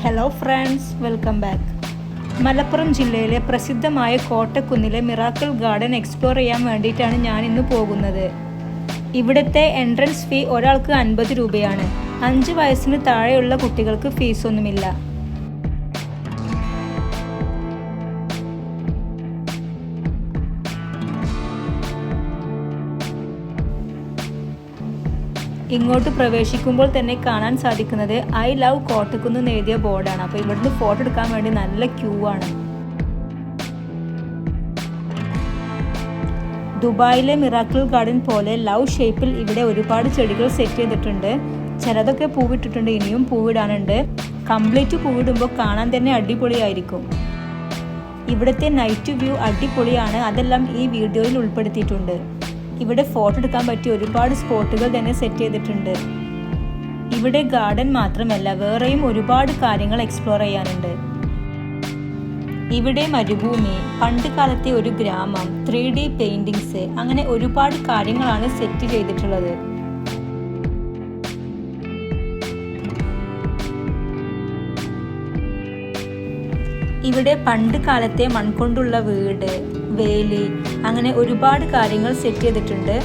Hello friends, welcome back. Malappuram ജില്ലയിലെ പ്രസിദ്ധമായ കോട്ടക്കുന്നിലെ miracle garden explore ചെയ്യാൻ വേണ്ടിയിട്ടാണ് ഞാൻ ഇന്ന് പോകുന്നത്. ഇവിടുത്തെ എൻട്രൻസ് ഫീ ഒരാൾക്ക് 50 രൂപയാണ്. 5 വയസ്സിന് താഴെയുള്ള കുട്ടികൾക്ക് ഫീസൊന്നുമില്ല. ഇങ്ങോട്ട് പ്രവേശിക്കുമ്പോൾ തന്നെ കാണാൻ സാധിക്കുന്നത് ഐ ലവ് കോട്ടക്കുന്ന് എന്ന് എഴുതിയ ബോർഡാണ്. അപ്പോൾ ഇവിടുന്ന് ഫോട്ടോ എടുക്കാൻ വേണ്ടി നല്ല ക്യൂ ആണ്. ദുബായിലെ മിറാക്കിൾ ഗാർഡൻ പോലെ ലവ് ഷേപ്പിൽ ഇവിടെ ഒരുപാട് ചെടികൾ സെറ്റ് ചെയ്തിട്ടുണ്ട്. ചിലതൊക്കെ പൂവിട്ടിട്ടുണ്ട്, ഇനിയും പൂവിടാനുണ്ട്. കംപ്ലീറ്റ് പൂവിടുമ്പോൾ കാണാൻ തന്നെ അടിപൊളിയായിരിക്കും. ഇവിടുത്തെ നൈറ്റ് വ്യൂ അടിപൊളിയാണ്, അതെല്ലാം ഈ വീഡിയോയിൽ ഉൾപ്പെടുത്തിയിട്ടുണ്ട്. ഇവിടെ ഫോട്ടോ എടുക്കാൻ പറ്റിയ ഒരുപാട് സ്പോട്ടുകൾ തന്നെ സെറ്റ് ചെയ്തിട്ടുണ്ട്. ഇവിടെ ഗാർഡൻ മാത്രമല്ല, വേറെയും ഒരുപാട് കാര്യങ്ങൾ എക്സ്പ്ലോർ ചെയ്യാനുണ്ട്. ഇവിടെ മരുഭൂമി, പണ്ട് കാലത്തെ ഒരു ഗ്രാമം, 3D പെയിന്റിങ്സ്, അങ്ങനെ ഒരുപാട് കാര്യങ്ങളാണ് സെറ്റ് ചെയ്തിട്ടുള്ളത്. ഇവിടെ പണ്ട് കാലത്തെ മൺകൊണ്ടുള്ള വീട്, വേലി, അങ്ങനെ ഒരുപാട് കാര്യങ്ങൾ സെറ്റ് ചെയ്തിട്ടുണ്ട്.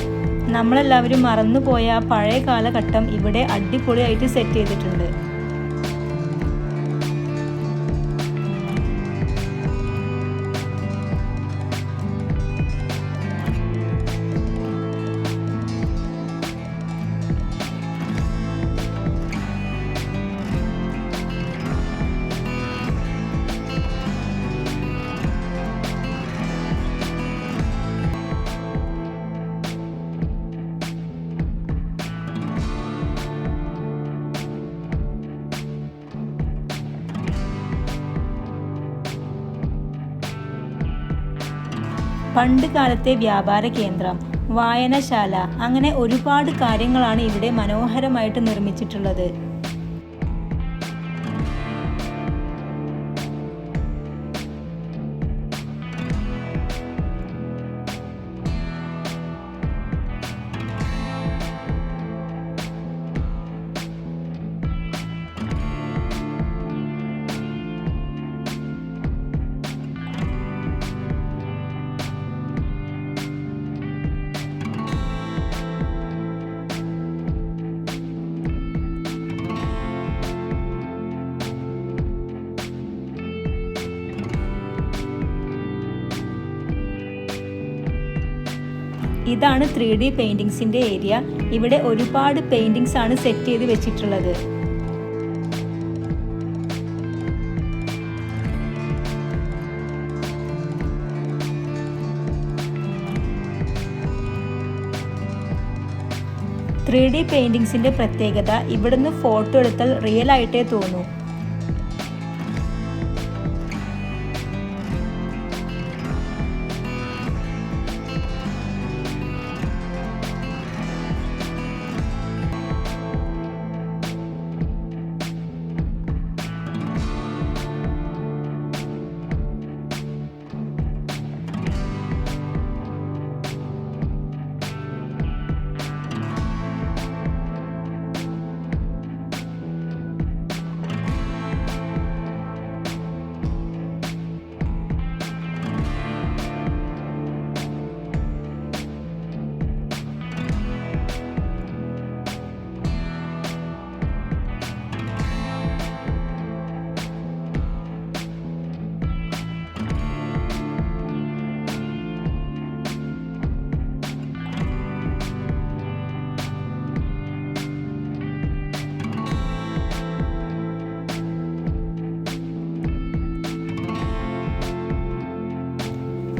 നമ്മളെല്ലാവരും മറന്നുപോയ ആ പഴയ കാലഘട്ടം ഇവിടെ അടിപൊളിയായിട്ട് സെറ്റ് ചെയ്തിട്ടുണ്ട്. പണ്ട് കാലത്തെ വ്യാപാര കേന്ദ്രം, വായനശാല, അങ്ങനെ ഒരുപാട് കാര്യങ്ങളാണ് ഇവിടെ മനോഹരമായിട്ട് നിർമ്മിച്ചിട്ടുള്ളത്. ഇതാണ് 3D പെയിന്റിങ്സിന്റെ ഏരിയ. ഇവിടെ ഒരുപാട് പെയിന്റിങ്സ് ആണ് സെറ്റ് ചെയ്ത് വെച്ചിട്ടുള്ളത്. പെയിന്റിങ്സിന്റെ പ്രത്യേകത, ഇവിടുന്ന് ഫോട്ടോ എടുത്താൽ റിയൽ ആയിട്ടേ തോന്നൂ.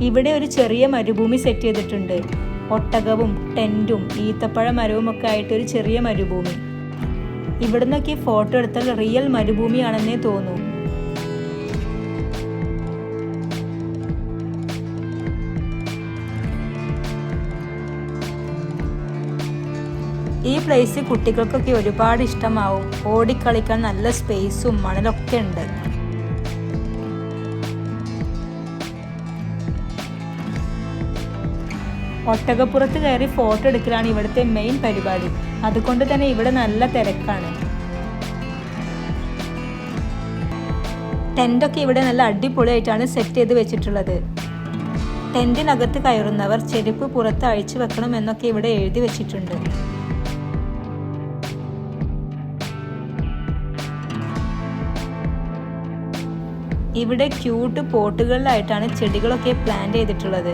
ഇവിടെ ഒരു ചെറിയ മരുഭൂമി സെറ്റ് ചെയ്തിട്ടുണ്ട്. ഒട്ടകവും ടെന്റും ഈത്തപ്പഴ മരവും ഒക്കെ ആയിട്ട് ഒരു ചെറിയ മരുഭൂമി. ഇവിടുന്നൊക്കെ ഫോട്ടോ എടുത്താൽ റിയൽ മരുഭൂമിയാണെന്നേ തോന്നൂ. ഈ പ്ലേസ് കുട്ടികൾക്കൊക്കെ ഒരുപാട് ഇഷ്ടമാവും. ഓടിക്കളിക്കാൻ നല്ല സ്പേസും മണലൊക്കെ ഉണ്ട്. ഒട്ടകപ്പുറത്ത് കയറി ഫോട്ടോ എടുക്കലാണ് ഇവിടുത്തെ മെയിൻ പരിപാടി. അതുകൊണ്ട് തന്നെ ഇവിടെ നല്ല തിരക്കാണ്. ടെൻ്റൊക്കെ ഇവിടെ നല്ല അടിപൊളിയായിട്ടാണ് സെറ്റ് ചെയ്ത് വെച്ചിട്ടുള്ളത്. ടെൻറ്റിനകത്ത് കയറുന്നവർ ചെരുപ്പ് പുറത്ത് അഴിച്ചു വെക്കണം എന്നൊക്കെ ഇവിടെ എഴുതി വെച്ചിട്ടുണ്ട്. ഇവിടെ ക്യൂട്ട് പോട്ടുകളിലായിട്ടാണ് ചെടികളൊക്കെ പ്ലാന്റ് ചെയ്തിട്ടുള്ളത്.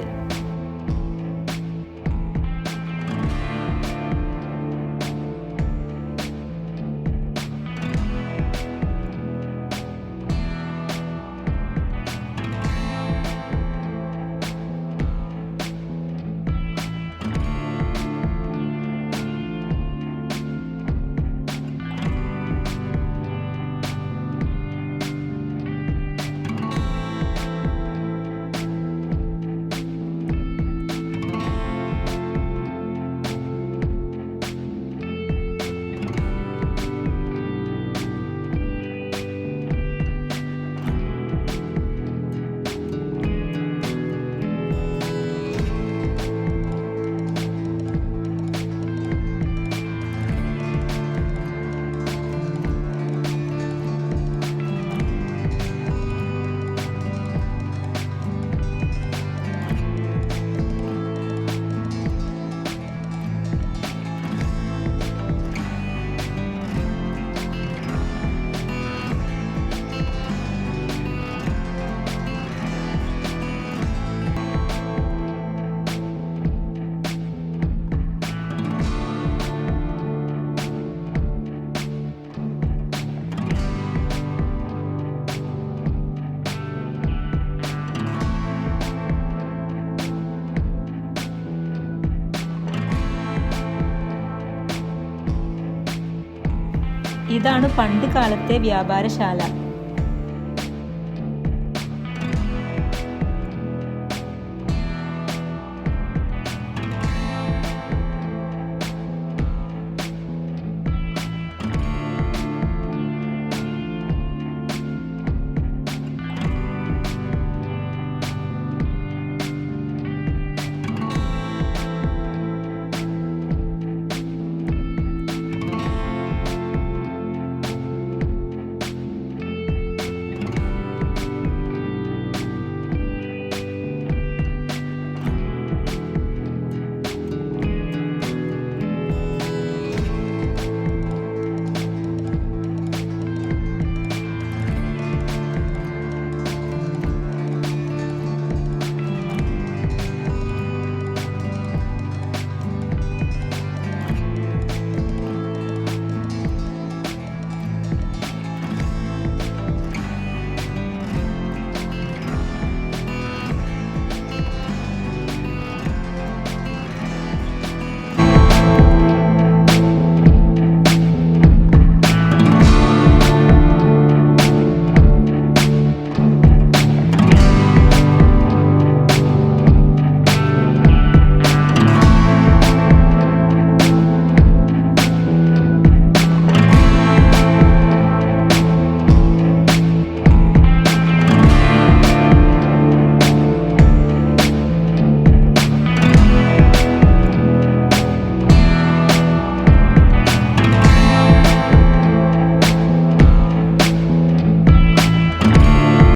ഇതാണ് പണ്ട് കാലത്തെ വ്യാപാരശാല.